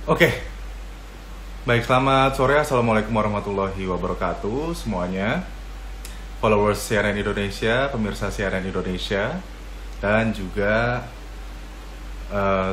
Oke, baik, selamat sore. Assalamualaikum warahmatullahi wabarakatuh semuanya. Followers CNN Indonesia, pemirsa CNN Indonesia, dan juga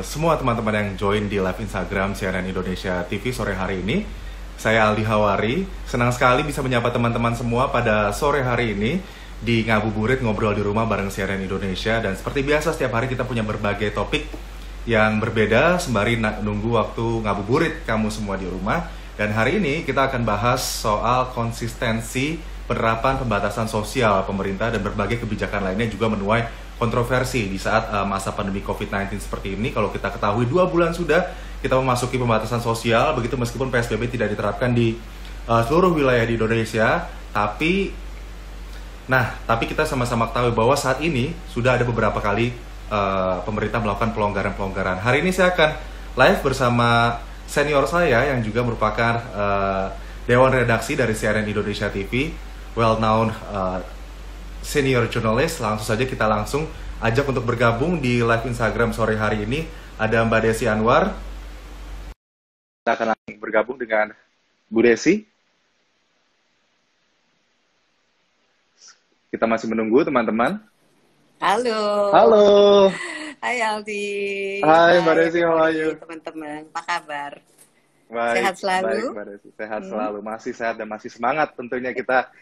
semua teman-teman yang join di live Instagram CNN Indonesia TV sore hari ini. Saya Aldi Hawari, senang sekali bisa menyapa teman-teman semua pada sore hari ini di Ngabuburit Ngobrol di Rumah bareng CNN Indonesia. Dan seperti biasa setiap hari kita punya berbagai topik yang berbeda sembari nunggu waktu ngabuburit kamu semua di rumah. Dan hari ini kita akan bahas soal konsistensi penerapan pembatasan sosial pemerintah dan berbagai kebijakan lainnya juga menuai kontroversi di saat masa pandemi COVID-19 seperti ini. Kalau kita ketahui 2 bulan sudah kita memasuki pembatasan sosial, begitu meskipun PSBB tidak diterapkan di seluruh wilayah di Indonesia, tapi kita sama-sama ketahui bahwa saat ini sudah ada beberapa kali pemerintah melakukan pelonggaran-pelonggaran. Hari ini saya akan live bersama senior saya yang juga merupakan Dewan Redaksi dari CNN Indonesia TV, well known senior journalist. Langsung saja kita langsung ajak untuk bergabung di live Instagram sore hari ini. Ada Mbak Desi Anwar. Kita akan langsung bergabung dengan Bu Desi. Kita masih menunggu teman-teman. Halo. Halo. Hai Aldi. Hai Mbak Desi, how are you? Teman-teman, apa kabar? Baik, Sehat selalu? baik Mbak Desi. Sehat selalu, masih sehat dan masih semangat tentunya kita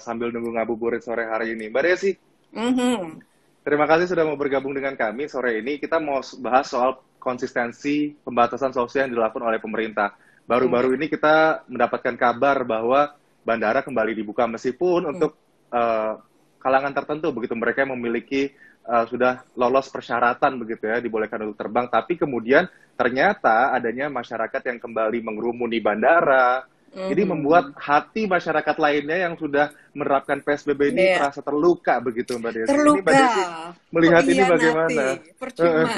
sambil nunggu ngabuburit sore hari ini. Mbak Desi, terima kasih sudah mau bergabung dengan kami sore ini. Kita mau bahas soal konsistensi pembatasan sosial yang dilakukan oleh pemerintah. Baru-baru ini kita mendapatkan kabar bahwa bandara kembali dibuka meskipun untuk kalangan tertentu, begitu mereka yang memiliki sudah lolos persyaratan begitu ya, dibolehkan untuk terbang, tapi kemudian ternyata adanya masyarakat yang kembali mengerumuni bandara. Jadi membuat hati masyarakat lainnya yang sudah menerapkan PSBB ini terasa terluka begitu Mbak Desi. Terluka. Ini Mbak Desi melihat ini bagaimana? Percuma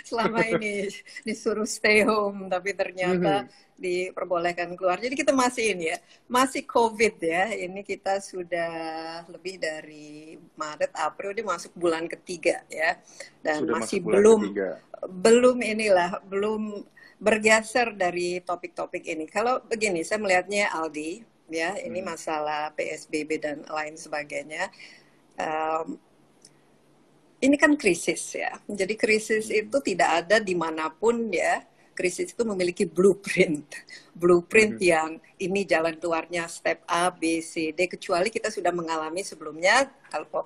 selama ini disuruh stay home tapi ternyata diperbolehkan keluar. Jadi kita masih ini ya, masih COVID ya. Ini kita sudah lebih dari Maret, April, ini masuk bulan ketiga ya. Dan sudah masih belum bergeser dari topik-topik ini. Kalau begini, saya melihatnya Aldi, ya, ini masalah PSBB dan lain sebagainya. Ini kan krisis ya. Jadi krisis itu tidak ada dimanapun ya. Krisis itu memiliki blueprint yang ini jalan keluarnya step A, B, C, D, kecuali kita sudah mengalami sebelumnya.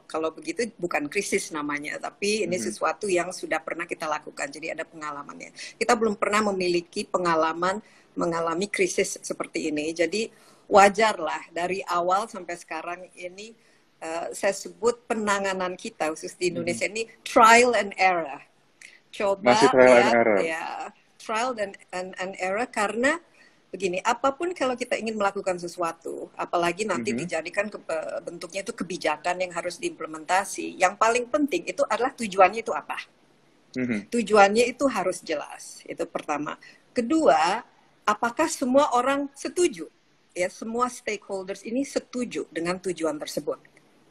Kalau begitu bukan krisis namanya, tapi ini sesuatu yang sudah pernah kita lakukan, jadi ada pengalamannya. Kita belum pernah memiliki pengalaman mengalami krisis seperti ini, jadi wajarlah dari awal sampai sekarang ini saya sebut penanganan kita khusus di Indonesia ini trial and error. Coba masih trial and error. Ya, trial and error, karena begini, apapun kalau kita ingin melakukan sesuatu, apalagi nanti dijadikan bentuknya itu kebijakan yang harus diimplementasi, yang paling penting itu adalah tujuannya itu apa. Tujuannya itu harus jelas, itu pertama. Kedua, apakah semua orang setuju? Ya, semua stakeholders ini setuju dengan tujuan tersebut.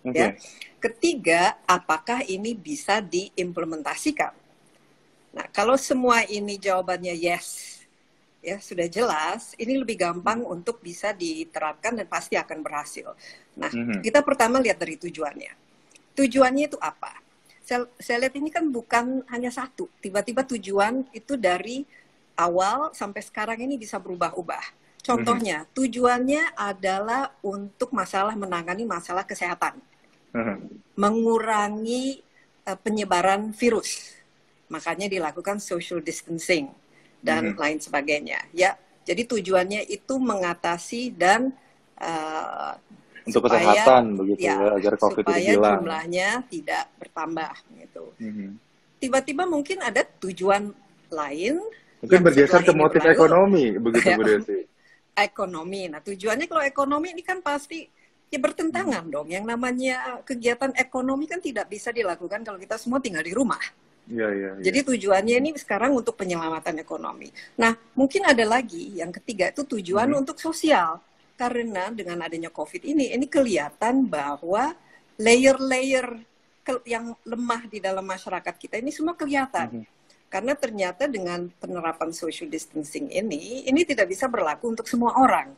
Ya. Ketiga, apakah ini bisa diimplementasikan? Nah, kalau semua ini jawabannya yes, ya sudah jelas, ini lebih gampang untuk bisa diterapkan dan pasti akan berhasil. Nah, kita pertama lihat dari tujuannya. Tujuannya itu apa? Saya lihat ini kan bukan hanya satu. Tiba-tiba tujuan itu dari awal sampai sekarang ini bisa berubah-ubah. Contohnya, tujuannya adalah untuk menangani masalah kesehatan. Mengurangi penyebaran virus. Makanya dilakukan social distancing dan lain sebagainya. Ya, jadi tujuannya itu mengatasi dan untuk kesehatan begitu ya, agar COVID supaya itu hilang. Jumlahnya tidak bertambah gitu. Tiba-tiba mungkin ada tujuan lain. Mungkin bergeser ke motif ekonomi begitu Bu Desi. Ekonomi. Nah, tujuannya kalau ekonomi ini kan pasti ya bertentangan dong. Yang namanya kegiatan ekonomi kan tidak bisa dilakukan kalau kita semua tinggal di rumah. Jadi tujuannya ini sekarang untuk penyelamatan ekonomi. Nah, mungkin ada lagi yang ketiga itu tujuan untuk sosial. Karena dengan adanya COVID ini kelihatan bahwa layer-layer yang lemah di dalam masyarakat kita ini semua kelihatan. Karena ternyata dengan penerapan social distancing ini tidak bisa berlaku untuk semua orang.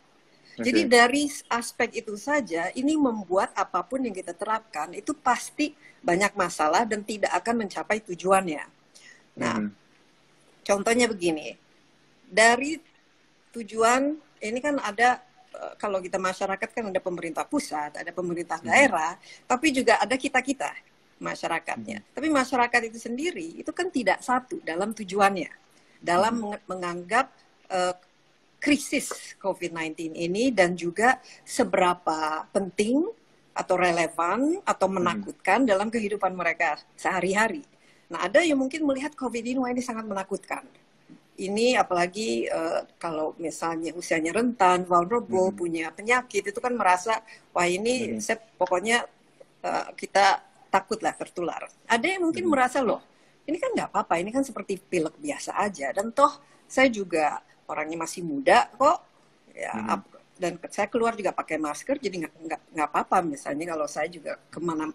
Jadi dari aspek itu saja, ini membuat apapun yang kita terapkan itu pasti banyak masalah dan tidak akan mencapai tujuannya. Nah, contohnya begini, dari tujuan ini kan ada, kalau kita masyarakat kan ada pemerintah pusat, ada pemerintah daerah, tapi juga ada kita-kita masyarakatnya. Tapi masyarakat itu sendiri itu kan tidak satu dalam tujuannya, dalam menganggap krisis COVID-19 ini dan juga seberapa penting atau relevan atau menakutkan dalam kehidupan mereka sehari-hari. Nah, ada yang mungkin melihat COVID ini, wah ini sangat menakutkan. Ini apalagi kalau misalnya usianya rentan, vulnerable, punya penyakit, itu kan merasa, wah ini saya pokoknya kita takutlah tertular. Ada yang mungkin merasa, loh, ini kan nggak apa-apa, ini kan seperti pilek biasa aja. Dan toh saya juga orangnya masih muda kok, ya, dan saya keluar juga pakai masker, jadi nggak apa-apa. Misalnya kalau saya juga kemana,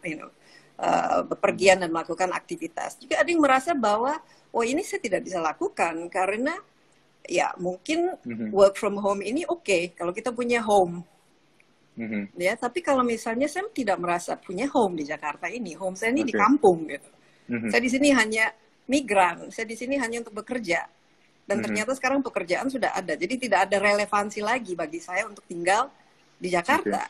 bepergian dan melakukan aktivitas. Juga ada yang merasa bahwa, oh ini saya tidak bisa lakukan karena ya mungkin work from home ini oke, kalau kita punya home. Ya, tapi kalau misalnya saya tidak merasa punya home di Jakarta ini, home saya ini di kampung gitu. Saya di sini hanya migran, saya di sini hanya untuk bekerja. Dan ternyata sekarang pekerjaan sudah ada, jadi tidak ada relevansi lagi bagi saya untuk tinggal di Jakarta.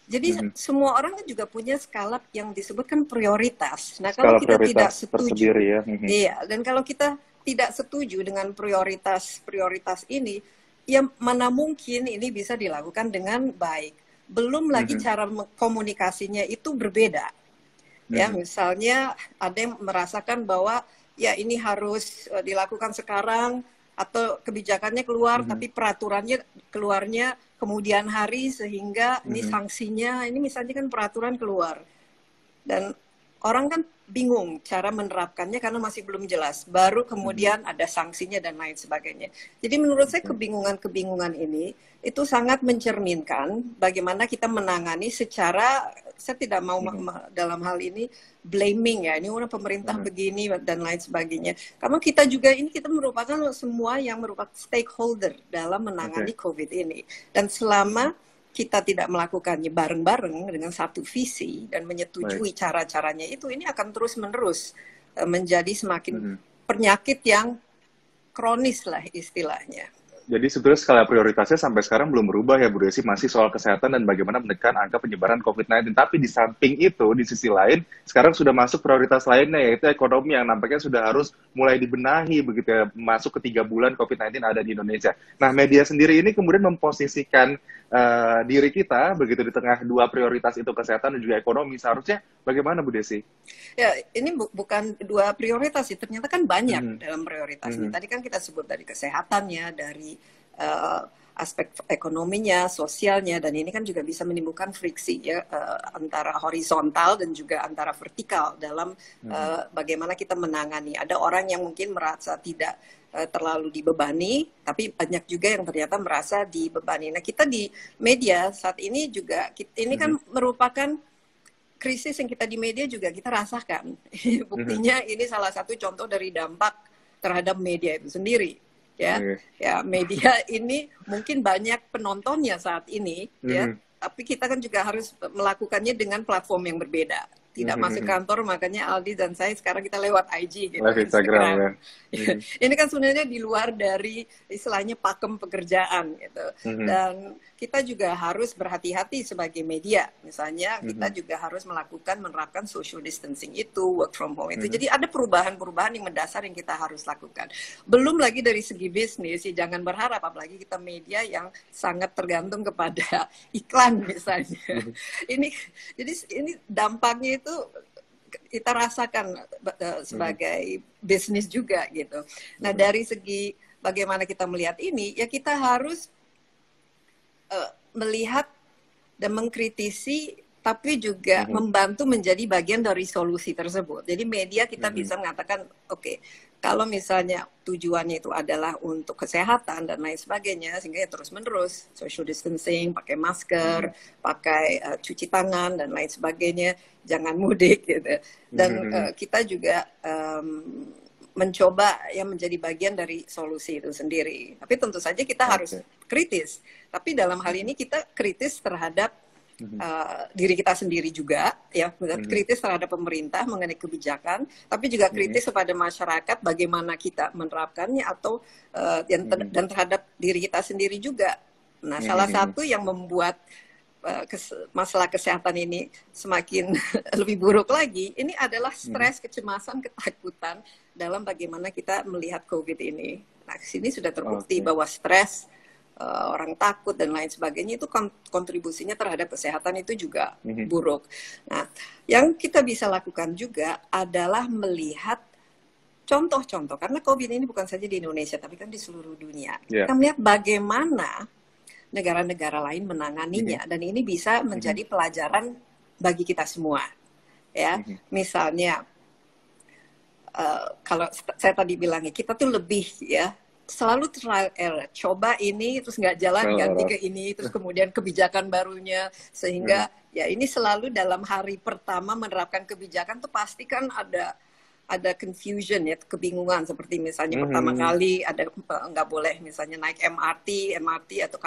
Jadi semua orang kan juga punya skala yang disebutkan prioritas. Nah, kalau kita tidak setuju, iya, dan kalau kita tidak setuju dengan prioritas ini, ya mana mungkin ini bisa dilakukan dengan baik. Belum lagi cara komunikasinya itu berbeda. Ya, misalnya ada yang merasakan bahwa ya ini harus dilakukan sekarang, atau kebijakannya keluar tapi peraturannya keluarnya kemudian hari, sehingga ini sanksinya, ini misalnya kan peraturan keluar dan orang kan bingung cara menerapkannya karena masih belum jelas, baru kemudian ada sanksinya dan lain sebagainya. Jadi menurut saya kebingungan ini itu sangat mencerminkan bagaimana kita menangani secara, saya tidak mau dalam hal ini blaming ya, ini orang pemerintah begini dan lain sebagainya. Karena kita juga ini, kita merupakan semua yang merupakan stakeholder dalam menangani COVID ini. Dan selama kita tidak melakukannya bareng-bareng dengan satu visi dan menyetujui cara-caranya itu, ini akan terus-menerus menjadi semakin penyakit yang kronis lah istilahnya. Jadi sebetulnya skala prioritasnya sampai sekarang belum berubah ya Bu Desi, masih soal kesehatan dan bagaimana menekan angka penyebaran COVID-19. Tapi di samping itu, di sisi lain, sekarang sudah masuk prioritas lainnya, yaitu ekonomi yang nampaknya sudah harus mulai dibenahi begitu ya, masuk ke 3 bulan COVID-19 ada di Indonesia. Nah, media sendiri ini kemudian memposisikan diri kita begitu di tengah dua prioritas itu, kesehatan dan juga ekonomi. Seharusnya bagaimana Bu Desi? Ya, ini bukan dua prioritas sih, ternyata kan banyak dalam prioritasnya. Tadi kan kita sebut dari kesehatannya, dari aspek ekonominya, sosialnya, dan ini kan juga bisa menimbulkan friksi ya, antara horizontal dan juga antara vertikal dalam bagaimana kita menangani. Ada orang yang mungkin merasa tidak terlalu dibebani, tapi banyak juga yang ternyata merasa dibebani. Nah, kita di media saat ini juga, ini kan merupakan krisis yang kita di media juga kita rasakan. Buktinya ini salah satu contoh dari dampak terhadap media itu sendiri. Ya, media ini mungkin banyak penontonnya saat ini, ya, tapi kita kan juga harus melakukannya dengan platform yang berbeda. Tidak masuk kantor, makanya Aldi dan saya sekarang kita lewat IG gitu, Instagram. Ya. Ini kan sebenarnya di luar dari istilahnya pakem pekerjaan gitu. Dan kita juga harus berhati-hati sebagai media. Misalnya kita juga harus menerapkan social distancing itu, work from home itu. Jadi ada perubahan-perubahan yang mendasar yang kita harus lakukan. Belum lagi dari segi bisnis, ya jangan berharap, apalagi kita media yang sangat tergantung kepada iklan misalnya. Jadi ini dampaknya itu kita rasakan sebagai bisnis juga gitu. Nah, dari segi bagaimana kita melihat ini, ya kita harus melihat dan mengkritisi, tapi juga membantu menjadi bagian dari solusi tersebut. Jadi media kita bisa mengatakan, oke, kalau misalnya tujuannya itu adalah untuk kesehatan dan lain sebagainya, sehingga ya terus-menerus social distancing, pakai masker, pakai cuci tangan dan lain sebagainya, jangan mudik gitu. Dan kita juga mencoba ya menjadi bagian dari solusi itu sendiri. Tapi tentu saja kita harus kritis. Tapi dalam hal ini kita kritis terhadap diri kita sendiri juga, ya, kritis terhadap pemerintah mengenai kebijakan, tapi juga kritis kepada masyarakat bagaimana kita menerapkannya atau dan terhadap diri kita sendiri juga. Nah, salah satu yang membuat masalah kesehatan ini semakin lebih buruk lagi, ini adalah stres, kecemasan, ketakutan dalam bagaimana kita melihat COVID ini. Nah, sini sudah terbukti bahwa stres, orang takut dan lain sebagainya itu kontribusinya terhadap kesehatan itu juga buruk. Nah, yang kita bisa lakukan juga adalah melihat contoh-contoh, karena COVID ini bukan saja di Indonesia, tapi kan di seluruh dunia. Kita melihat bagaimana negara-negara lain menanganinya, dan ini bisa menjadi pelajaran bagi kita semua. Ya, misalnya kalau saya tadi bilangnya, kita tuh lebih ya selalu trial error, coba ini terus nggak jalan, ganti ke ini, terus kemudian kebijakan barunya, sehingga ya ini selalu dalam hari pertama menerapkan kebijakan tuh pasti kan ada confusion ya, kebingungan, seperti misalnya pertama kali ada nggak boleh misalnya naik MRT atau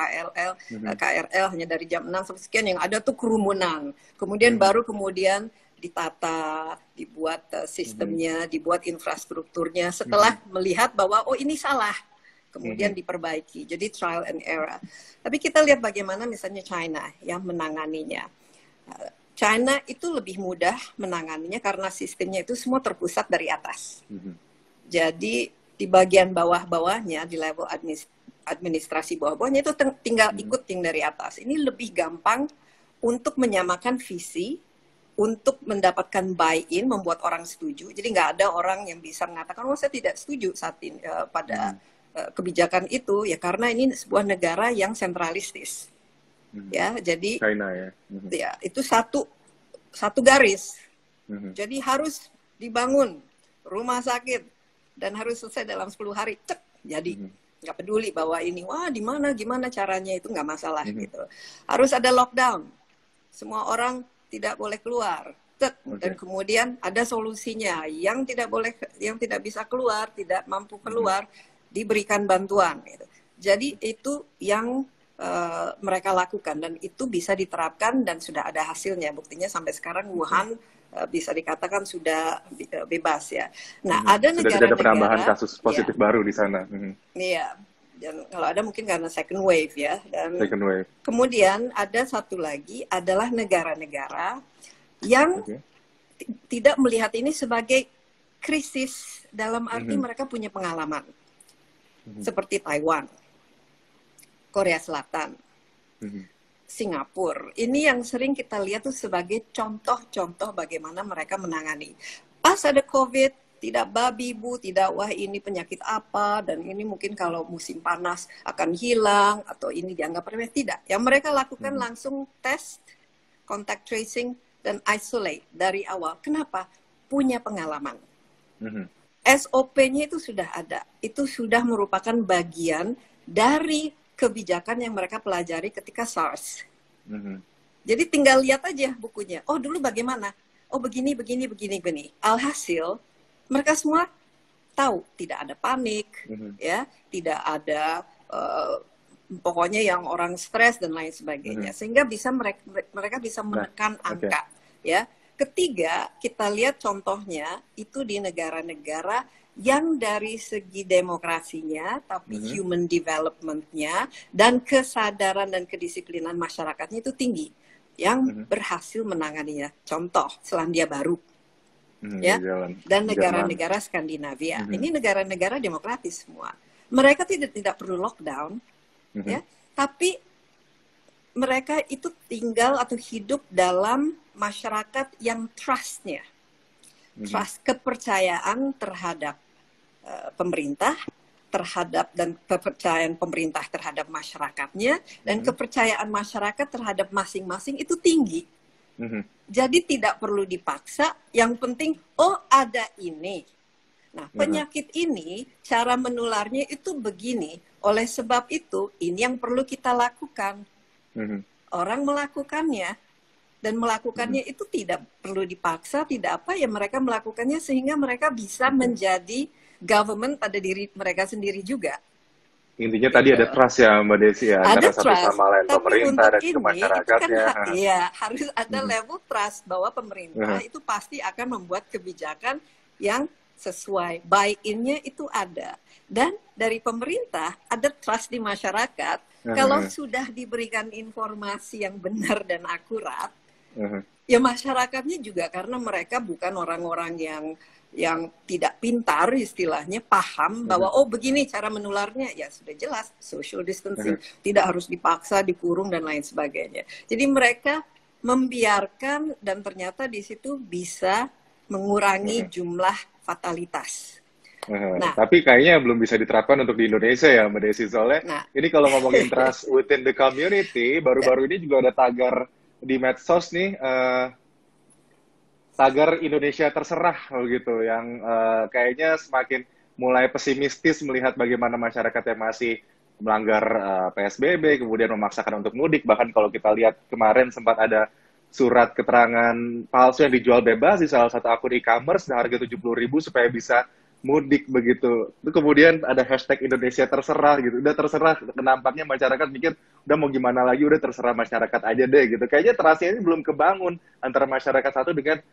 KRL hanya dari jam 6 sampai sekian, yang ada tuh kerumunan. Kemudian kemudian ditata, dibuat sistemnya, dibuat infrastrukturnya setelah melihat bahwa oh ini salah. Kemudian diperbaiki. Jadi trial and error. Tapi kita lihat bagaimana misalnya China yang menanganinya. China itu lebih mudah menanganinya karena sistemnya itu semua terpusat dari atas. Jadi di bagian bawah-bawahnya, di level administrasi bawah-bawahnya itu tinggal ikutin dari atas. Ini lebih gampang untuk menyamakan visi, untuk mendapatkan buy-in, membuat orang setuju. Jadi nggak ada orang yang bisa mengatakan, oh saya tidak setuju saat ini pada kebijakan itu, ya karena ini sebuah negara yang sentralistis. Ya, jadi China ya. Ya, itu satu garis. Jadi harus dibangun rumah sakit dan harus selesai dalam 10 hari. Cek. Jadi nggak peduli bahwa ini wah di mana gimana caranya, itu nggak masalah gitu. Harus ada lockdown. Semua orang tidak boleh keluar. Cek. Dan kemudian ada solusinya. Yang tidak bisa keluar, tidak mampu keluar, diberikan bantuan gitu. Jadi itu yang mereka lakukan, dan itu bisa diterapkan dan sudah ada hasilnya. Buktinya sampai sekarang Wuhan bisa dikatakan sudah bebas ya. Nah, ada negara-negara sudah ada penambahan kasus positif baru di sana. Iya. Dan kalau ada mungkin karena second wave ya. Dan second wave. Kemudian ada satu lagi adalah negara-negara yang tidak melihat ini sebagai krisis, dalam arti mereka punya pengalaman. Seperti Taiwan, Korea Selatan, Singapura. Ini yang sering kita lihat tuh sebagai contoh-contoh bagaimana mereka menangani. Pas ada COVID, tidak babi bu, tidak wah ini penyakit apa, dan ini mungkin kalau musim panas akan hilang, atau ini dianggap remeh. Tidak. Yang mereka lakukan langsung test, contact tracing, dan isolate dari awal. Kenapa? Punya pengalaman. SOP-nya itu sudah ada. Itu sudah merupakan bagian dari kebijakan yang mereka pelajari ketika SARS. Jadi tinggal lihat aja bukunya. Oh dulu bagaimana? Oh begini. Alhasil mereka semua tahu, tidak ada panik, ya, tidak ada pokoknya yang orang stres dan lain sebagainya. Sehingga bisa mereka bisa menekan angka, ya. Ketiga, kita lihat contohnya itu di negara-negara yang dari segi demokrasinya, tapi human development-nya dan kesadaran dan kedisiplinan masyarakatnya itu tinggi, yang berhasil menanganinya. Contoh, Selandia Baru, ya, dan negara-negara Skandinavia. Ini negara-negara demokratis semua. Mereka tidak perlu lockdown, ya, tapi mereka itu tinggal atau hidup dalam masyarakat yang trust-nya, trust, kepercayaan terhadap pemerintah, dan kepercayaan pemerintah terhadap masyarakatnya, dan kepercayaan masyarakat terhadap masing-masing itu tinggi. Jadi tidak perlu dipaksa, yang penting oh ada ini. Nah, penyakit ini cara menularnya itu begini, oleh sebab itu ini yang perlu kita lakukan. Orang melakukannya, dan melakukannya itu tidak perlu dipaksa, tidak apa ya, mereka melakukannya sehingga mereka bisa menjadi government pada diri mereka sendiri juga. Intinya tadi ada trust ya Mbak Desi ya, antara Ada satu trust, sama lain, tapi pemerintah untuk dan juga ini itu kan masyarakatnya. ya harus ada level trust bahwa pemerintah itu pasti akan membuat kebijakan yang sesuai. Buy-in-nya itu ada. Dan dari pemerintah ada trust di masyarakat. Kalau sudah diberikan informasi yang benar dan akurat, ya masyarakatnya juga, karena mereka bukan orang-orang yang tidak pintar istilahnya, paham bahwa oh begini cara menularnya, ya sudah jelas social distancing, tidak harus dipaksa, dikurung dan lain sebagainya. Jadi mereka membiarkan dan ternyata di situ bisa mengurangi jumlah fatalitas. Nah, tapi kayaknya belum bisa diterapkan untuk di Indonesia ya Mbak Desi, soalnya ini kalau ngomongin trust within the community, baru-baru ini juga ada tagar di medsos nih, tagar Indonesia terserah gitu, yang kayaknya semakin mulai pesimistis melihat bagaimana masyarakat yang masih melanggar PSBB, kemudian memaksakan untuk mudik. Bahkan kalau kita lihat kemarin sempat ada surat keterangan palsu yang dijual bebas di salah satu akun e-commerce dengan harga 70.000 supaya bisa mudik begitu. Itu kemudian ada hashtag Indonesia terserah gitu. Udah terserah, nampaknya masyarakat mikir udah mau gimana lagi, udah terserah masyarakat aja deh gitu. Kayaknya trust-nya ini belum kebangun antara masyarakat satu dengan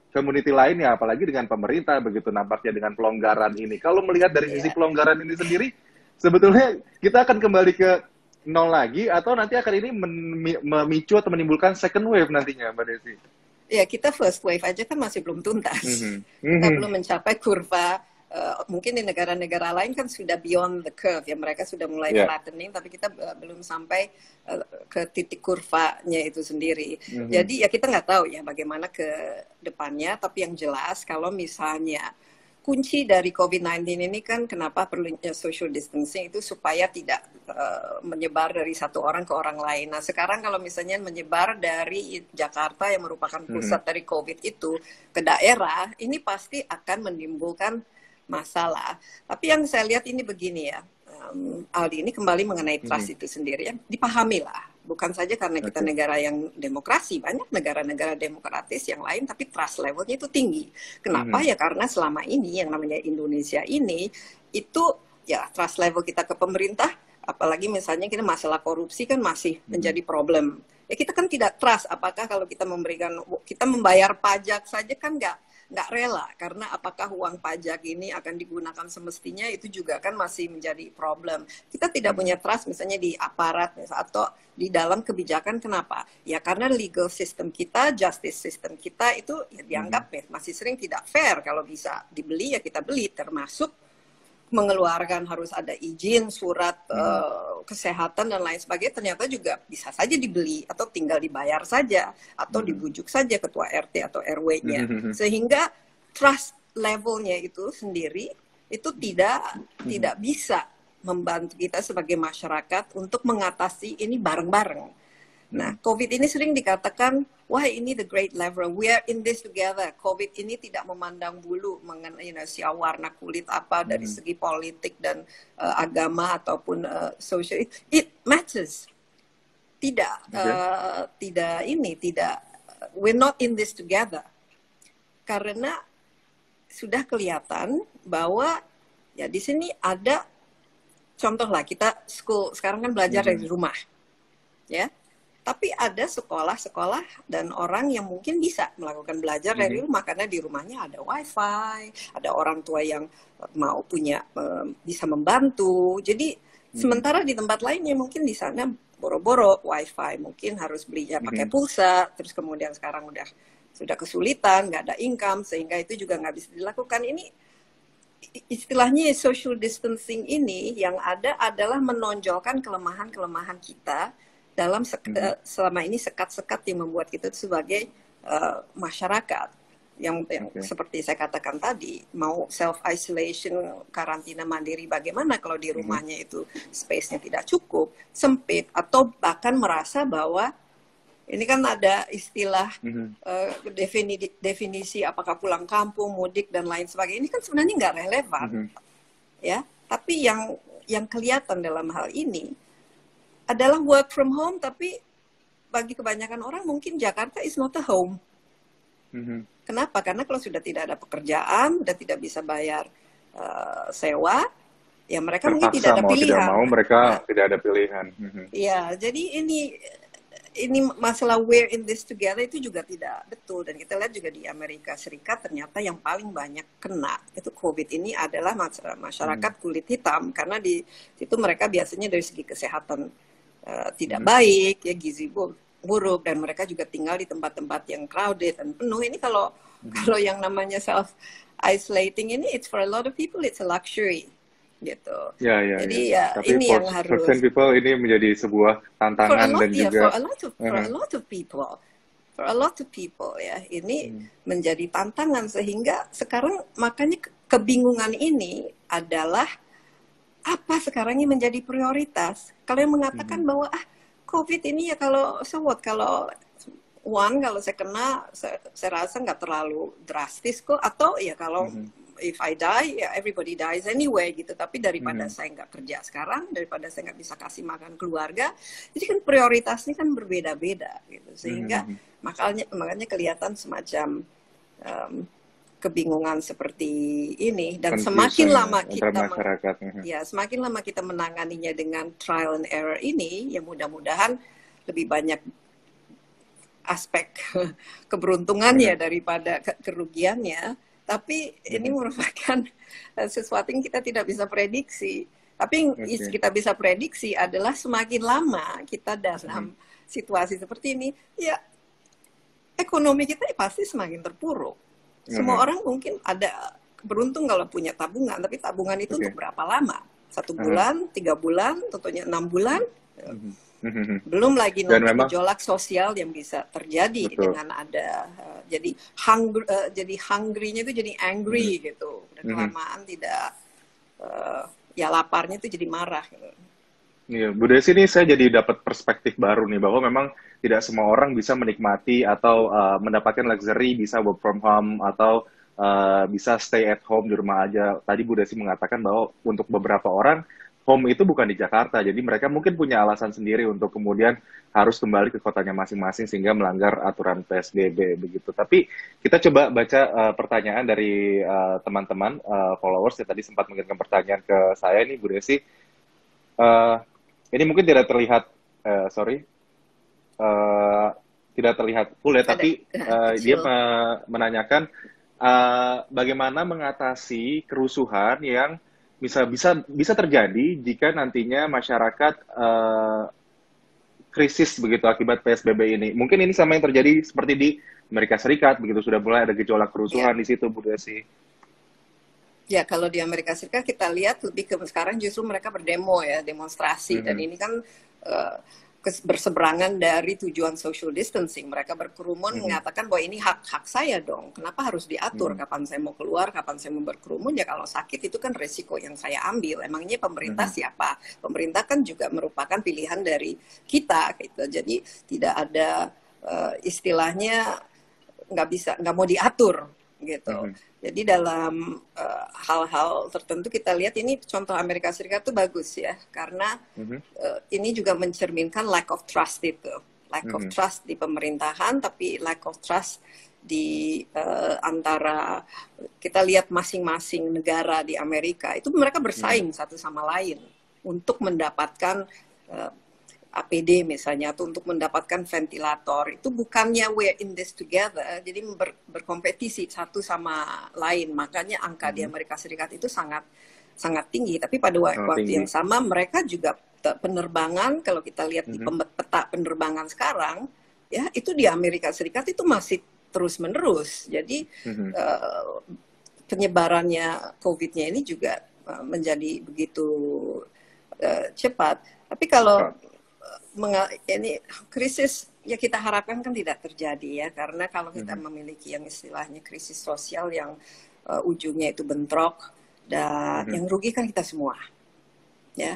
community lainnya, apalagi dengan pemerintah begitu nampaknya dengan pelonggaran ini. Kalau melihat dari sisi pelonggaran ini sendiri, sebetulnya kita akan kembali ke nol lagi atau nanti akan ini memicu atau menimbulkan second wave nantinya, Mbak Desi? Ya, kita first wave aja kan masih belum tuntas. Kita belum mencapai kurva. Mungkin di negara-negara lain kan sudah beyond the curve ya, mereka sudah mulai flattening, tapi kita belum sampai ke titik kurvanya itu sendiri. Jadi ya kita nggak tahu ya bagaimana ke depannya, tapi yang jelas kalau misalnya kunci dari COVID-19 ini kan kenapa perlunya social distancing itu supaya tidak menyebar dari satu orang ke orang lain. Nah sekarang kalau misalnya menyebar dari Jakarta yang merupakan pusat dari COVID itu ke daerah, ini pasti akan menimbulkan masalah. Tapi yang saya lihat ini begini ya, Aldi, ini kembali mengenai trust itu sendiri ya, dipahami lah. Bukan saja karena kita negara yang demokrasi, banyak negara-negara demokratis yang lain, tapi trust levelnya itu tinggi. Kenapa? Ya karena selama ini yang namanya Indonesia ini, itu ya trust level kita ke pemerintah, apalagi misalnya kita masalah korupsi kan masih menjadi problem. Ya kita kan tidak trust, apakah kalau kita membayar pajak saja kan nggak rela, karena apakah uang pajak ini akan digunakan semestinya, itu juga kan masih menjadi problem. Kita tidak punya trust misalnya di aparat atau di dalam kebijakan. Kenapa? Ya karena legal system kita, justice system kita itu ya dianggap ya masih sering tidak fair. Kalau bisa dibeli ya kita beli, termasuk mengeluarkan harus ada izin, surat kesehatan dan lain sebagainya, ternyata juga bisa saja dibeli atau tinggal dibayar saja atau dibujuk saja ketua RT atau RW-nya, sehingga trust levelnya itu sendiri itu tidak bisa membantu kita sebagai masyarakat untuk mengatasi ini bareng-bareng. Nah, COVID ini sering dikatakan, wah ini the great leveler, we are in this together. COVID ini tidak memandang bulu mengenai warna kulit apa dari segi politik dan agama ataupun social. It matters. Tidak, we're not in this together. Karena sudah kelihatan bahwa ya di sini ada contoh lah, kita sekarang kan belajar dari rumah, ya. Tapi ada sekolah-sekolah dan orang yang mungkin bisa melakukan belajar dari rumah karena di rumahnya ada wifi, ada orang tua yang mau bisa membantu. Jadi sementara di tempat lainnya mungkin di sana boro-boro wifi, mungkin harus belinya pakai pulsa, terus kemudian sekarang sudah kesulitan, nggak ada income, sehingga itu juga nggak bisa dilakukan. Ini istilahnya social distancing ini yang ada adalah menonjolkan kelemahan-kelemahan kita dalam selama ini sekat-sekat yang membuat kita sebagai masyarakat yang seperti saya katakan tadi, mau self isolation, karantina mandiri, bagaimana kalau di rumahnya itu space-nya tidak cukup, sempit, atau bahkan merasa bahwa ini kan ada istilah definisi apakah pulang kampung, mudik dan lain sebagainya, ini kan sebenarnya nggak relevan, ya. Tapi yang kelihatan dalam hal ini adalah work from home, tapi bagi kebanyakan orang mungkin Jakarta is not a home. Kenapa? Karena kalau sudah tidak ada pekerjaan, sudah tidak bisa bayar sewa, ya mereka mungkin tidak Terpaksa ada mau tidak pilihan. mau mereka Nah, tidak ada pilihan. ya, jadi ini masalah we're in this together itu juga tidak betul, dan kita lihat juga di Amerika Serikat ternyata yang paling banyak kena itu COVID ini adalah masyarakat kulit hitam, karena di situ mereka biasanya dari segi kesehatan tidak baik, ya gizi buruk, dan mereka juga tinggal di tempat-tempat yang crowded dan penuh. Ini kalau yang namanya self isolating ini, it's for a lot of people it's a luxury gitu. Ya, Jadi ya tapi ini for yang certain harus people ini menjadi sebuah tantangan dan juga for a lot of people ya ini menjadi tantangan, sehingga sekarang makanya kebingungan ini adalah apa sekarang ini menjadi prioritas. Kalau yang mengatakan bahwa COVID ini ya kalau kalau kalau saya kena, saya rasa nggak terlalu drastis kok, atau ya kalau if I die, ya everybody dies anyway gitu. Tapi daripada saya nggak kerja sekarang, daripada saya nggak bisa kasih makan keluarga, jadi kan prioritasnya kan berbeda-beda gitu. Sehingga makanya kelihatan semacam kebingungan seperti ini, dan semakin lama semakin lama kita menanganinya dengan trial and error ini, ya mudah-mudahan lebih banyak aspek keberuntungannya daripada kerugiannya. Tapi ini merupakan sesuatu yang kita tidak bisa prediksi. Tapi yang kita bisa prediksi adalah semakin lama kita dalam situasi seperti ini, ya ekonomi kita pasti semakin terpuruk. Semua orang mungkin ada beruntung kalau punya tabungan, tapi tabungan itu untuk berapa lama? 1 bulan, 3 bulan, tentunya 6 bulan. Belum lagi nanti gejolak sosial yang bisa terjadi dengan ada jadi hungry-nya itu jadi angry gitu, dan kelamaan tidak ya laparnya itu jadi marah gitu. Iya, Bu Desi, ini saya jadi dapat perspektif baru nih, bahwa memang tidak semua orang bisa menikmati atau mendapatkan luxury, bisa work from home atau bisa stay at home di rumah aja. Tadi Bu Desi mengatakan bahwa untuk beberapa orang home itu bukan di Jakarta, jadi mereka mungkin punya alasan sendiri untuk kemudian harus kembali ke kotanya masing-masing sehingga melanggar aturan PSBB begitu. Tapi kita coba baca pertanyaan dari teman-teman followers yang tadi sempat mengirimkan pertanyaan ke saya nih, Bu Desi. Ini mungkin tidak terlihat, tidak terlihat full ya, tapi dia menanyakan bagaimana mengatasi kerusuhan yang bisa terjadi jika nantinya masyarakat krisis begitu akibat PSBB ini. Mungkin ini sama yang terjadi seperti di Amerika Serikat begitu, sudah mulai ada gejolak kerusuhan di situ, Bu Desi. Ya, kalau di Amerika Serikat kita lihat lebih ke sekarang justru mereka berdemo ya, demonstrasi, dan ini kan berseberangan dari tujuan social distancing. Mereka berkerumun mengatakan bahwa ini hak saya dong. Kenapa harus diatur kapan saya mau keluar, kapan saya mau berkerumun? Ya kalau sakit itu kan resiko yang saya ambil. Emangnya pemerintah siapa? Pemerintah kan juga merupakan pilihan dari kita gitu. Jadi tidak ada istilahnya nggak mau diatur gitu. Jadi dalam hal-hal tertentu kita lihat ini contoh Amerika Serikat itu bagus ya, karena ini juga mencerminkan lack of trust itu, lack of trust di pemerintahan, tapi lack of trust di antara, kita lihat masing-masing negara di Amerika itu mereka bersaing satu sama lain untuk mendapatkan APD misalnya, atau untuk mendapatkan ventilator. Itu bukannya we're in this together, jadi berkompetisi satu sama lain. Makanya angka di Amerika Serikat itu sangat tinggi. Tapi pada waktu yang sama mereka juga penerbangan, kalau kita lihat di peta penerbangan sekarang, ya itu di Amerika Serikat itu masih terus-menerus. Jadi penyebarannya COVID-nya ini juga menjadi begitu cepat. Tapi kalau ini krisis ya kita harapkan kan tidak terjadi ya, karena kalau kita memiliki yang istilahnya krisis sosial yang ujungnya itu bentrok, dan yang rugi kan kita semua ya.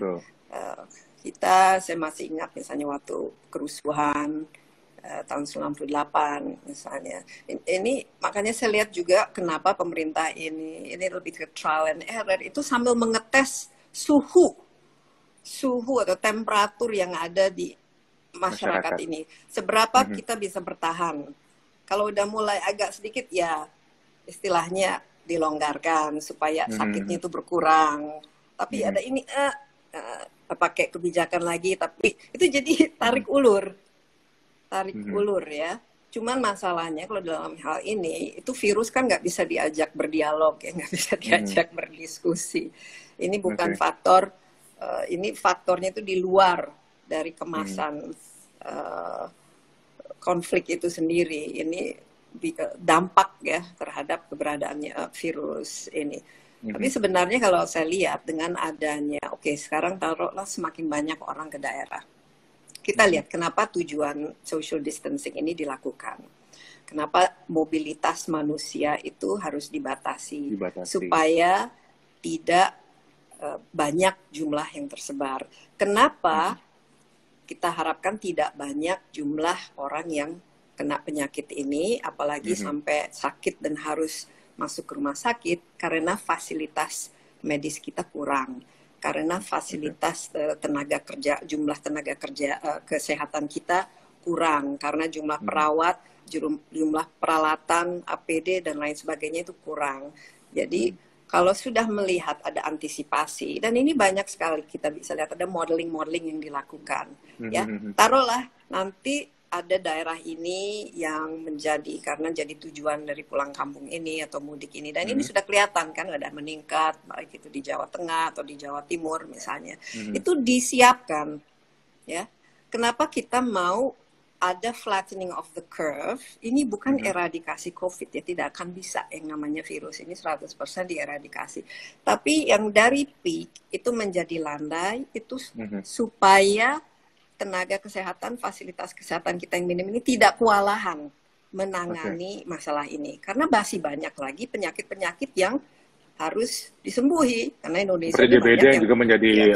Saya masih ingat misalnya waktu kerusuhan tahun 98 misalnya, ini makanya saya lihat juga kenapa pemerintah ini lebih ke trial and error, itu sambil mengetes suhu atau temperatur yang ada di masyarakat ini. Seberapa kita bisa bertahan. Kalau udah mulai agak sedikit ya istilahnya dilonggarkan supaya sakitnya itu berkurang. Tapi ada ini pakai kebijakan lagi, tapi itu jadi tarik ulur ya. Cuman masalahnya kalau dalam hal ini itu virus kan nggak bisa diajak berdialog ya, nggak bisa diajak berdiskusi. Ini bukan faktor, ini faktornya itu di luar dari kemasan konflik itu sendiri. Ini dampak ya terhadap keberadaannya virus ini. Tapi sebenarnya kalau saya lihat dengan adanya, sekarang taruhlah semakin banyak orang ke daerah. Kita lihat kenapa tujuan social distancing ini dilakukan. Kenapa mobilitas manusia itu harus dibatasi. Supaya tidak banyak jumlah yang tersebar. Kenapa kita harapkan tidak banyak jumlah orang yang kena penyakit ini, apalagi sampai sakit dan harus masuk ke rumah sakit, karena fasilitas medis kita kurang. Karena fasilitas tenaga kerja, jumlah tenaga kerja kesehatan kita kurang, karena jumlah perawat, jumlah peralatan, APD dan lain sebagainya itu kurang. Jadi kalau sudah melihat ada antisipasi, dan ini banyak sekali kita bisa lihat ada modeling-modeling yang dilakukan, ya taruhlah nanti ada daerah ini yang menjadi karena jadi tujuan dari pulang kampung ini atau mudik ini, dan ini sudah kelihatan kan ada meningkat, baik itu di Jawa Tengah atau di Jawa Timur misalnya, itu disiapkan ya. Kenapa kita mau ada flattening of the curve? Ini bukan eradikasi COVID ya, tidak akan bisa yang namanya virus ini 100% dieradikasi, tapi yang dari peak itu menjadi landai itu supaya tenaga kesehatan, fasilitas kesehatan kita yang minim ini tidak kewalahan menangani masalah ini. Karena masih banyak lagi penyakit-penyakit yang harus disembuhi. Karena Indonesia ini banyak yang juga menjadi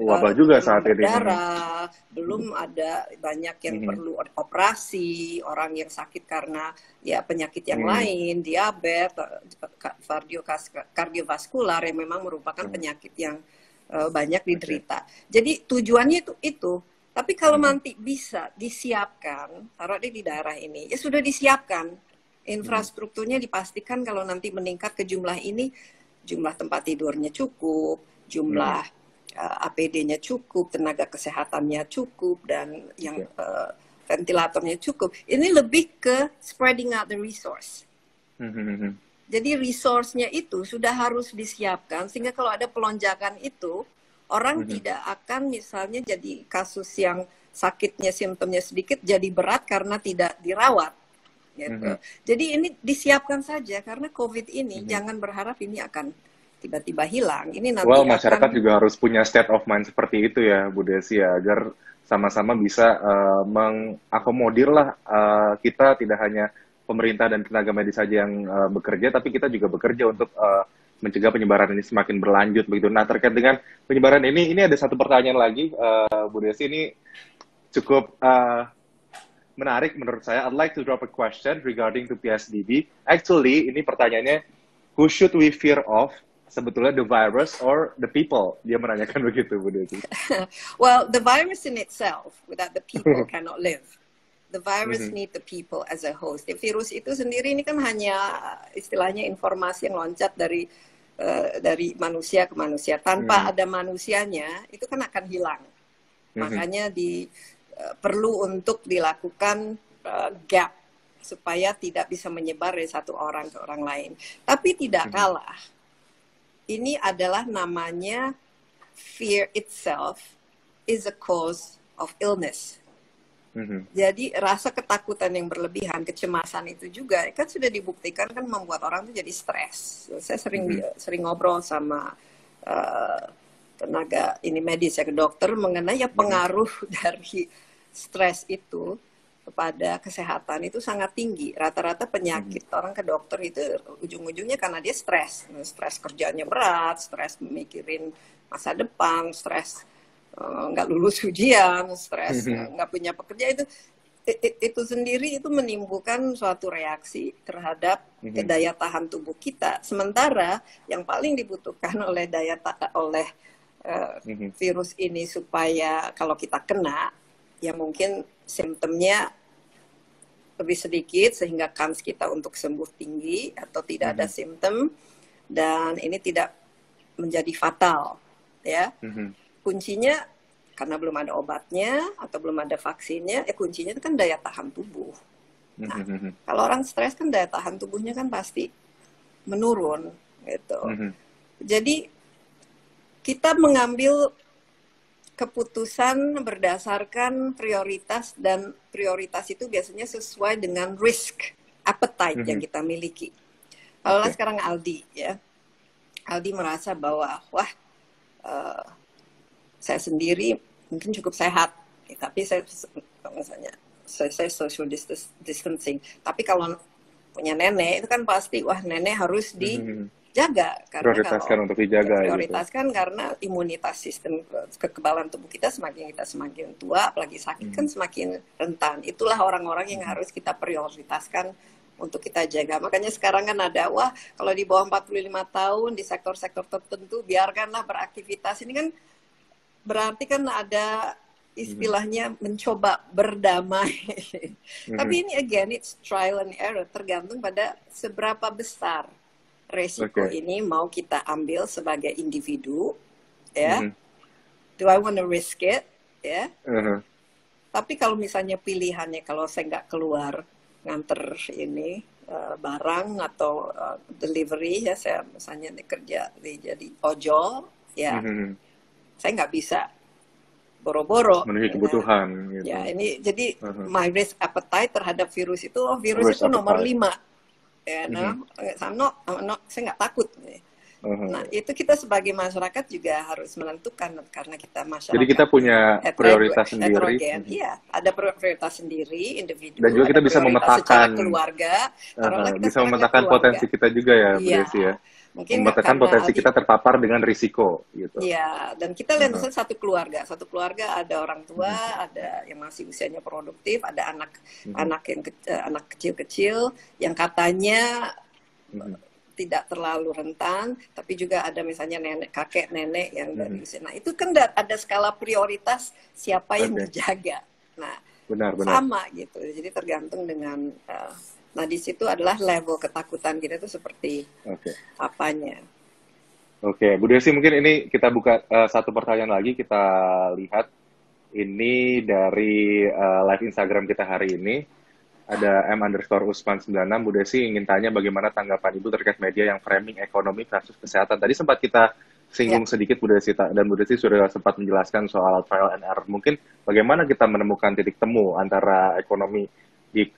wabah juga saat ini. Belum ada banyak yang perlu operasi, orang yang sakit karena ya penyakit yang lain, diabetes, kardiovaskular yang memang merupakan penyakit yang banyak diderita. Jadi tujuannya itu. Tapi kalau nanti bisa disiapkan, taruh di daerah ini, ya sudah disiapkan. Infrastrukturnya dipastikan kalau nanti meningkat ke jumlah ini, jumlah tempat tidurnya cukup, jumlah APD-nya cukup, tenaga kesehatannya cukup, dan yang ventilatornya cukup. Ini lebih ke spreading out the resource. Jadi resource-nya itu sudah harus disiapkan sehingga kalau ada pelonjakan itu orang tidak akan misalnya jadi kasus yang sakitnya simptomnya sedikit jadi berat karena tidak dirawat gitu. Jadi ini disiapkan saja karena COVID ini jangan berharap ini akan tiba-tiba hilang. Ini nanti masyarakat juga harus punya state of mind seperti itu ya Bu Desi ya, agar sama-sama bisa mengakomodir lah kita tidak hanya pemerintah dan tenaga medis saja yang bekerja, tapi kita juga bekerja untuk mencegah penyebaran ini semakin berlanjut begitu. Nah, terkait dengan penyebaran ini ada satu pertanyaan lagi, Bu Desi, ini cukup menarik menurut saya. I'd like to drop a question regarding to PSBB. Actually, ini pertanyaannya, who should we fear of? Sebetulnya the virus or the people? Dia menanyakan begitu, Bu Desi. Well, the virus in itself, without the people, cannot live. The virus need the people as a host. Virus itu sendiri ini kan hanya istilahnya informasi yang loncat dari manusia ke manusia. Tanpa ada manusianya, itu kan akan hilang. Makanya perlu untuk dilakukan gap supaya tidak bisa menyebar dari satu orang ke orang lain. Tapi tidak kalah, ini adalah namanya fear itself is a cause of illness. Jadi rasa ketakutan yang berlebihan, kecemasan itu juga kan sudah dibuktikan kan membuat orang itu jadi stres. Saya sering ngobrol sama tenaga medis ya, ke dokter mengenai pengaruh dari stres itu kepada kesehatan itu sangat tinggi. Rata-rata penyakit orang ke dokter itu ujung-ujungnya karena dia stres kerjanya berat, stres memikirin masa depan, stres nggak lulus ujian, stres nggak punya pekerjaan, itu sendiri itu menimbulkan suatu reaksi terhadap daya tahan tubuh kita. Sementara yang paling dibutuhkan oleh virus ini supaya kalau kita kena, ya mungkin simptomnya lebih sedikit sehingga kans kita untuk sembuh tinggi atau tidak ada simptom, dan ini tidak menjadi fatal, ya. Kuncinya karena belum ada obatnya atau belum ada vaksinnya, kuncinya itu kan daya tahan tubuh. Nah, kalau orang stres kan daya tahan tubuhnya kan pasti menurun, gitu. Jadi kita mengambil keputusan berdasarkan prioritas, dan prioritas itu biasanya sesuai dengan risk appetite yang kita miliki. Kalau sekarang Aldi, ya, Aldi merasa bahwa wah, saya sendiri mungkin cukup sehat, tapi saya misalnya saya social distancing. Tapi kalau punya nenek itu kan pasti wah, nenek harus dijaga karena prioritaskan kalau untuk dijaga, prioritaskan gitu. Karena imunitas sistem kekebalan tubuh kita semakin tua, apalagi sakit kan semakin rentan. Itulah orang-orang yang harus kita prioritaskan untuk kita jaga. Makanya sekarang kan ada, wah kalau di bawah 45 tahun di sektor-sektor tertentu biarkanlah beraktivitas. Ini kan berarti kan ada istilahnya mencoba berdamai. Tapi ini again it's trial and error, tergantung pada seberapa besar resiko ini mau kita ambil sebagai individu, ya. Do I want to risk it, ya? Tapi kalau misalnya pilihannya, kalau saya nggak keluar nganter ini barang atau delivery, ya, saya misalnya kerja jadi ojol, ya, saya nggak bisa boro-boro memenuhi kebutuhan, gitu. Ya, ini jadi my risk appetite terhadap virus itu, virus itu nomor 5. Ya, saya nggak takut. Nah, itu kita sebagai masyarakat juga harus menentukan, karena kita masyarakat. Jadi kita punya prioritas sendiri. Iya, ada prioritas sendiri individu. Dan juga kita bisa memetakan keluarga. Bisa memetakan potensi kita juga ya, Bu Desi, ya. Mungkin memetakan potensi kita terpapar dengan risiko, gitu. Iya, dan kita lihat misalnya satu keluarga ada orang tua, ada yang masih usianya produktif, ada anak kecil-kecil yang katanya tidak terlalu rentan, tapi juga ada misalnya kakek nenek yang dari usia. Nah, itu kan ada skala prioritas siapa yang dijaga. Nah, benar. Sama gitu. Jadi tergantung dengan nah, di situ adalah level ketakutan kita itu seperti apanya. Oke, Bu Desi, mungkin ini kita buka satu pertanyaan lagi, kita lihat ini dari live Instagram kita hari ini. Ada M_Usman96, Bu Desi ingin tanya bagaimana tanggapan Ibu terkait media yang framing ekonomi kasus kesehatan. Tadi sempat kita singgung sedikit, Bu Desi, dan Bu Desi sudah sempat menjelaskan soal trial and error. Mungkin bagaimana kita menemukan titik temu antara ekonomi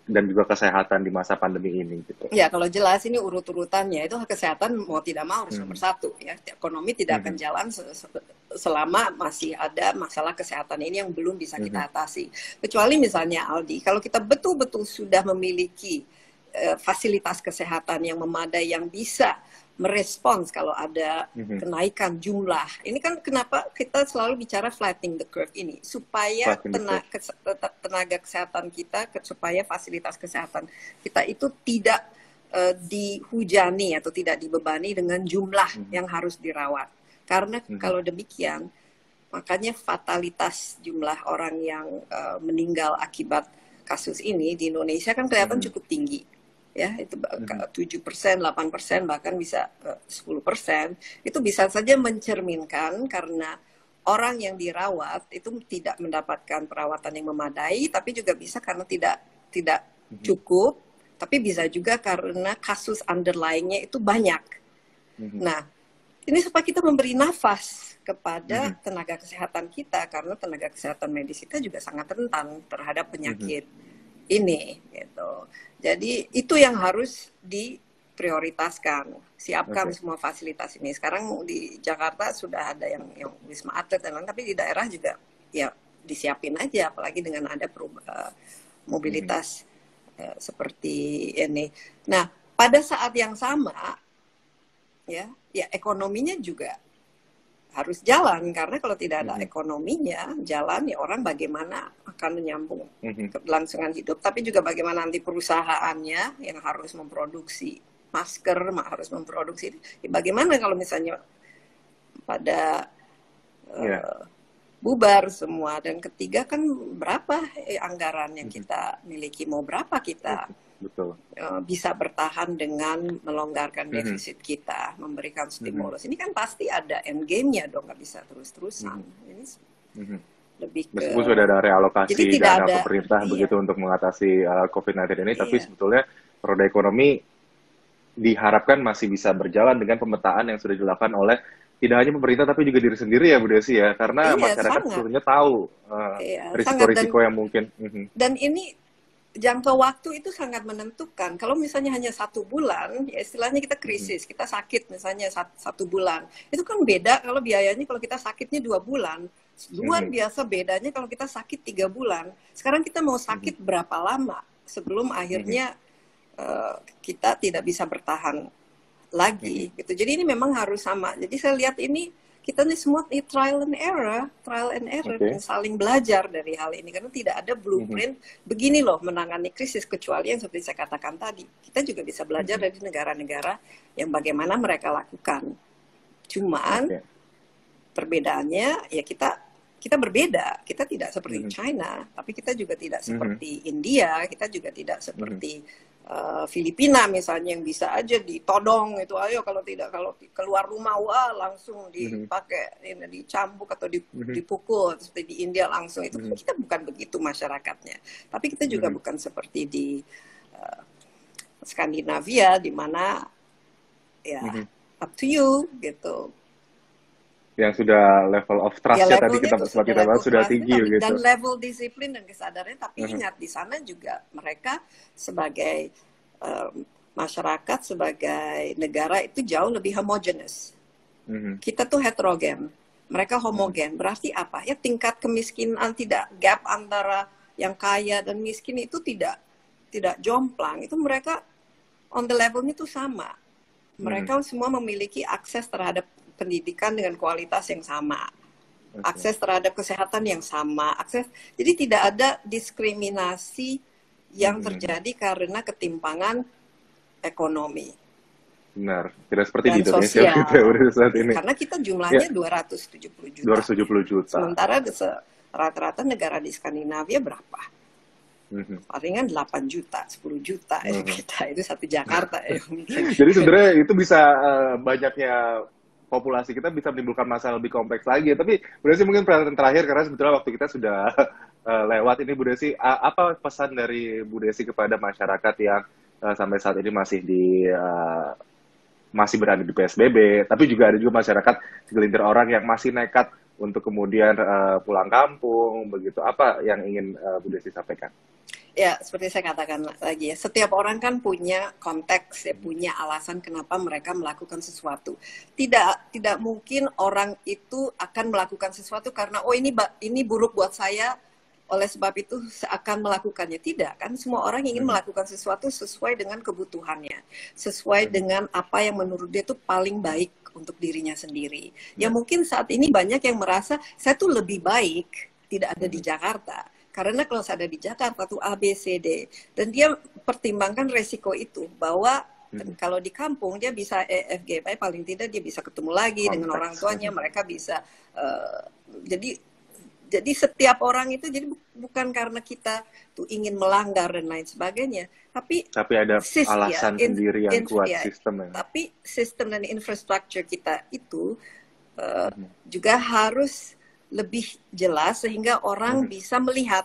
dan juga kesehatan di masa pandemi ini, gitu. Ya, kalau jelas ini urut-urutannya itu kesehatan mau tidak mau harus nomor 1, ya. Ekonomi tidak akan jalan selama masih ada masalah kesehatan ini yang belum bisa kita atasi. Kecuali misalnya Aldi, kalau kita betul-betul sudah memiliki fasilitas kesehatan yang memadai, yang bisa merespons kalau ada kenaikan jumlah. Ini kan kenapa kita selalu bicara flattening the curve ini, supaya tenaga kesehatan kita, supaya fasilitas kesehatan kita itu tidak dihujani atau tidak dibebani dengan jumlah yang harus dirawat. Karena kalau demikian, makanya fatalitas jumlah orang yang meninggal akibat kasus ini di Indonesia kan kelihatan cukup tinggi. Ya, itu 7%, 8%, bahkan bisa 10%. Itu bisa saja mencerminkan karena orang yang dirawat itu tidak mendapatkan perawatan yang memadai, tapi juga bisa karena tidak cukup, tapi bisa juga karena kasus underlying-nya itu banyak. Nah, ini supaya kita memberi nafas kepada tenaga kesehatan kita, karena tenaga kesehatan medis kita juga sangat rentan terhadap penyakit ini, gitu. Jadi itu yang harus diprioritaskan. Siapkan semua fasilitas ini. Sekarang di Jakarta sudah ada yang Wisma Atlet dan lain, tapi di daerah juga ya disiapin aja, apalagi dengan ada mobilitas seperti ini. Nah, pada saat yang sama ya ekonominya juga harus jalan, karena kalau tidak ada ekonominya jalan, ya orang bagaimana akan menyambung keberlangsungan hidup, tapi juga bagaimana nanti perusahaannya yang harus memproduksi masker, harus memproduksi, ya bagaimana kalau misalnya pada bubar semua. Dan ketiga kan berapa anggaran yang kita miliki, mau berapa kita Betul. bisa bertahan dengan melonggarkan defisit kita, memberikan stimulus. Ini kan pasti ada end game-nya dong, nggak bisa terus-terusan. Ini lebih ke, meskipun sudah ada realokasi jadi tidak dana ada, pemerintah begitu untuk mengatasi COVID-19 ini, tapi Iya. sebetulnya roda ekonomi diharapkan masih bisa berjalan dengan pemetaan yang sudah dilakukan oleh tidak hanya pemerintah tapi juga diri sendiri ya Bu Desi ya, karena Iya, masyarakat sangat. sebetulnya tahu Iya, risiko-risiko yang mungkin. Dan ini jangka waktu itu sangat menentukan. Kalau misalnya hanya 1 bulan, ya istilahnya kita krisis, kita sakit misalnya 1 bulan, itu kan beda kalau biayanya kalau kita sakitnya 2 bulan. Luar biasa bedanya kalau kita sakit 3 bulan. Sekarang kita mau sakit berapa lama sebelum akhirnya kita tidak bisa bertahan lagi gitu. Jadi ini memang harus sama. Jadi saya lihat ini kita nih semua trial and error dan saling belajar dari hal ini karena tidak ada blueprint begini loh menangani krisis, kecuali yang seperti saya katakan tadi. Kita juga bisa belajar dari negara-negara yang bagaimana mereka lakukan. Cuman perbedaannya ya kita berbeda. Kita tidak seperti China, tapi kita juga tidak seperti India, kita juga tidak seperti Filipina misalnya yang bisa aja ditodong itu, ayo kalau keluar rumah wah langsung dipakai ini dicambuk atau dipukul seperti di India langsung. Itu kan kita bukan begitu masyarakatnya, tapi kita juga bukan seperti di Skandinavia di mana ya up to you gitu, yang sudah level of trust ya tadi kita bahas sudah tinggi gitu, dan level disiplin dan kesadarannya. Tapi ingat di sana juga mereka sebagai masyarakat, sebagai negara itu jauh lebih homogenes. Kita tuh heterogen, mereka homogen. Berarti apa ya, tingkat kemiskinan tidak, gap antara yang kaya dan miskin itu tidak jomplang. Itu mereka on the levelnya itu sama. Mereka semua memiliki akses terhadap pendidikan dengan kualitas yang sama, akses terhadap kesehatan yang sama, jadi tidak ada diskriminasi yang terjadi karena ketimpangan ekonomi. Benar, tidak seperti dan di Indonesia sosial. gitu ya saat ini. Karena kita jumlahnya 270 juta. 270 juta. Sementara rata-rata negara di Skandinavia berapa? Palingan 8 juta, 10 juta kita, itu satu Jakarta ya mungkin. Jadi sebenarnya itu bisa banyaknya populasi kita bisa menimbulkan masalah lebih kompleks lagi. Tapi Bu Desi mungkin pertanyaan terakhir karena sebetulnya waktu kita sudah lewat ini Bu Desi. Apa pesan dari Bu Desi kepada masyarakat yang sampai saat ini masih berada di PSBB, tapi juga ada juga masyarakat segelintir orang yang masih nekat untuk kemudian pulang kampung begitu. Apa yang ingin Bu Desi sampaikan? Ya, seperti saya katakan lagi ya, setiap orang kan punya konteks, ya, punya alasan kenapa mereka melakukan sesuatu. Tidak mungkin orang itu akan melakukan sesuatu karena oh ini buruk buat saya, oleh sebab itu akan melakukannya. Tidak kan, semua orang ingin melakukan sesuatu sesuai dengan kebutuhannya, sesuai dengan apa yang menurut dia itu paling baik untuk dirinya sendiri. Ya mungkin saat ini banyak yang merasa saya tuh lebih baik tidak ada di Jakarta. Karena kalau saya ada di Jakarta tuh A, B, C, D. Dan dia pertimbangkan resiko itu. Bahwa kalau di kampung dia bisa E, F, G. Paling tidak dia bisa ketemu lagi dengan orang tuanya. Mereka bisa... Jadi setiap orang itu jadi bukan karena kita tuh ingin melanggar dan lain sebagainya. Tapi ada alasan sendiri yang kuat sistemnya. Tapi sistem dan infrastruktur kita itu juga harus lebih jelas sehingga orang bisa melihat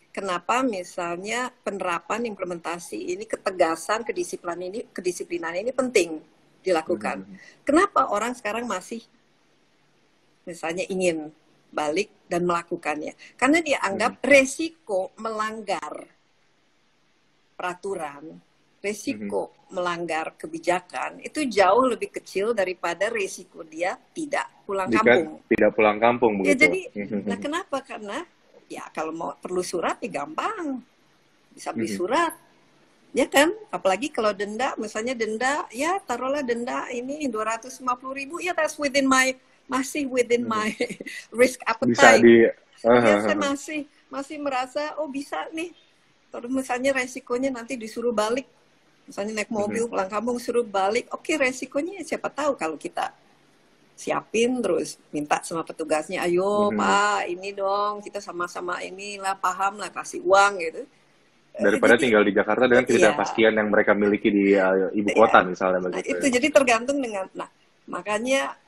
kenapa misalnya penerapan implementasi ini, ketegasan, kedisiplinan ini penting dilakukan. Kenapa orang sekarang masih misalnya ingin balik dan melakukannya? Karena dia anggap resiko melanggar peraturan, resiko melanggar kebijakan itu jauh lebih kecil daripada resiko dia tidak pulang kampung. Tidak pulang kampung begitu. Ya jadi, nah kenapa? Karena ya kalau mau perlu surat ya gampang, bisa beli surat, ya kan? Apalagi kalau denda, misalnya denda, ya taruhlah denda ini 250.000, ya that's masih within my risk appetite. Ya saya masih merasa oh bisa nih. Kalau misalnya resikonya nanti disuruh balik. Misalnya naik mobil pulang kampung suruh balik, oke resikonya siapa tahu kalau kita siapin, terus minta sama petugasnya, ayo Mhm. Pak, ini dong, kita sama-sama inilah, paham lah, kasih uang gitu. Daripada Jadi, tinggal di Jakarta dengan ya, ketidakpastian yang mereka miliki di ibu ya. kota misalnya Nah, begitu itu ya. jadi tergantung dengan, nah, makanya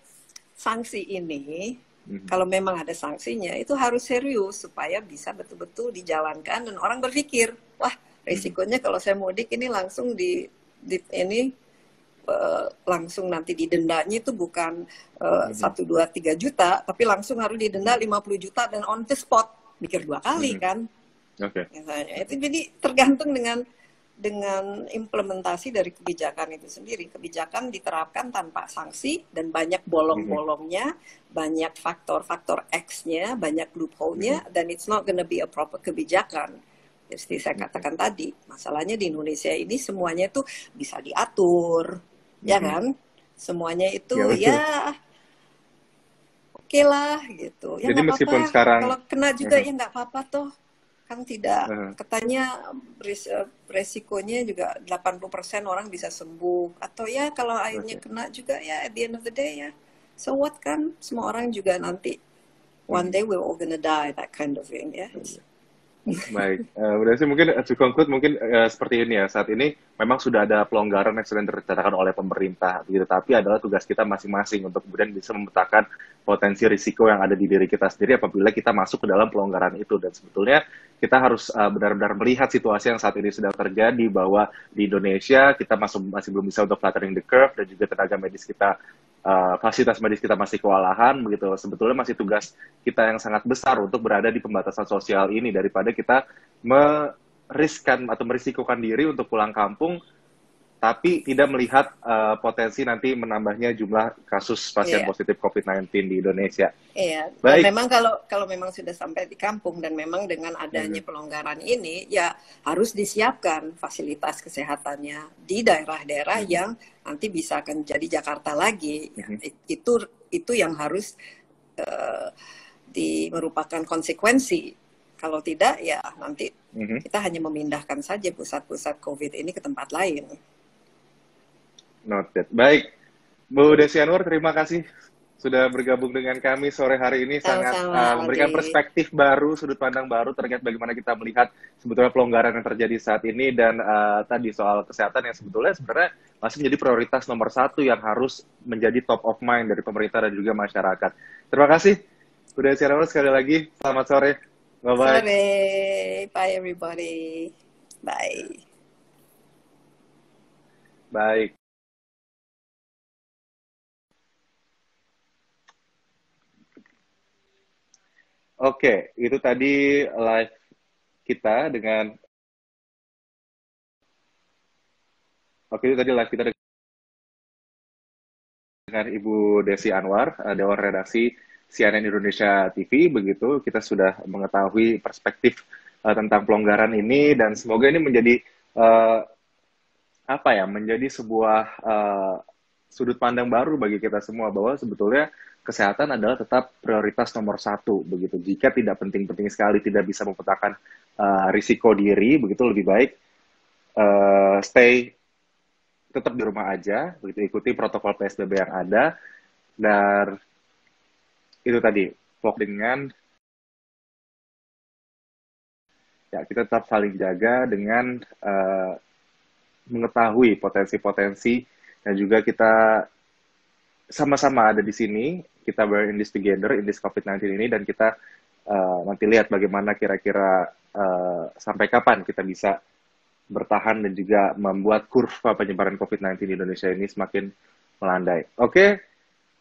sanksi ini, Mhm. kalau memang ada sanksinya, itu harus serius supaya bisa betul-betul dijalankan dan orang berpikir, wah, Mhm. risikonya kalau saya mudik ini langsung ini langsung nanti didendanya itu bukan Mhm. 1, 2, 3 juta, tapi langsung harus didenda Mhm. 50 juta dan on the spot. Mikir 2 kali Mhm. kan, Oke. misalnya. Oke. Itu jadi tergantung dengan implementasi dari kebijakan itu sendiri. Kebijakan diterapkan tanpa sanksi dan banyak Mhm. bolong-bolongnya, banyak faktor-faktor X-nya, banyak Mhm. loophole-nya, dan it's not gonna be a proper kebijakan. Seperti saya Oke. katakan tadi, masalahnya di Indonesia ini semuanya itu bisa diatur, ya Mhm. kan? Semuanya itu Ya betul. ya oke lah gitu. Ya Jadi nggak meskipun apa-apa. sekarang Kalau kena juga Mhm. ya nggak apa-apa toh. Kan tidak, Mhm. katanya resikonya juga 80% orang bisa sembuh. Atau ya kalau akhirnya Oke. kena juga ya at the end of the day ya. So what kan? Semua orang juga nanti one Mhm. day we're all gonna die, that kind of thing ya. Baik, berarti mungkin to conclude mungkin seperti ini ya. Saat ini memang sudah ada pelonggaran yang sedang direncanakan oleh pemerintah, gitu. Tapi adalah tugas kita masing-masing untuk kemudian bisa memetakan potensi risiko yang ada di diri kita sendiri apabila kita masuk ke dalam pelonggaran itu. Dan sebetulnya kita harus benar-benar melihat situasi yang saat ini sedang terjadi bahwa di Indonesia kita masih belum bisa untuk flattening the curve dan juga tenaga medis kita fasilitas medis kita masih kewalahan begitu. Sebetulnya masih tugas kita yang sangat besar untuk berada di pembatasan sosial ini daripada kita meriskan atau merisikokan diri untuk pulang kampung tapi tidak melihat potensi nanti menambahnya jumlah kasus pasien Iya. positif COVID-19 di Indonesia. Iya, dan Baik. memang kalau memang sudah sampai di kampung dan memang dengan adanya Mhm. pelonggaran ini ya harus disiapkan fasilitas kesehatannya di daerah-daerah Mhm. yang nanti bisa akan jadi Jakarta lagi. Ya, Mhm. itu yang harus eh, merupakan konsekuensi. Kalau tidak ya nanti Mhm. kita hanya memindahkan saja pusat-pusat COVID ini ke tempat lain. Noted. Baik, Bu Desi Anwar, terima kasih sudah bergabung dengan kami sore hari ini. Sangat Sama-sama memberikan Aldi. perspektif baru, sudut pandang baru terkait bagaimana kita melihat sebetulnya pelonggaran yang terjadi saat ini dan tadi soal kesehatan yang sebenarnya masih menjadi prioritas nomor satu yang harus menjadi top of mind dari pemerintah dan juga masyarakat. Terima kasih, Bu Desi Anwar, sekali lagi. Selamat sore. Bye-bye. Sore, bye everybody. Bye. Baik. Oke, itu tadi live kita dengan Oke, itu tadi live kita dengan Ibu Desi Anwar, Dewan Redaksi CNN Indonesia TV. Begitu, kita sudah mengetahui perspektif tentang pelonggaran ini dan semoga ini menjadi uh, apa ya, menjadi sebuah sudut pandang baru bagi kita semua bahwa sebetulnya kesehatan adalah tetap prioritas nomor satu. Begitu, jika tidak penting-penting sekali, tidak bisa memetakan risiko diri, begitu lebih baik stay tetap di rumah aja, begitu ikuti protokol PSBB yang ada dan itu tadi fokus dengan ya kita tetap saling jaga dengan mengetahui potensi-potensi dan juga kita sama-sama ada di sini, kita bear in this together in this COVID-19 ini dan kita nanti lihat bagaimana kira-kira sampai kapan kita bisa bertahan dan juga membuat kurva penyebaran COVID-19 di Indonesia ini semakin melandai. Oke,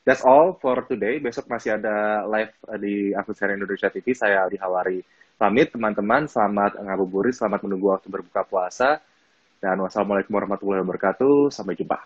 that's all for today. Besok masih ada live di akun CNN Indonesia TV. Saya Aldi Hawari pamit, teman-teman. Selamat ngabuburit, selamat menunggu waktu berbuka puasa. Dan wassalamualaikum warahmatullahi wabarakatuh. Sampai jumpa.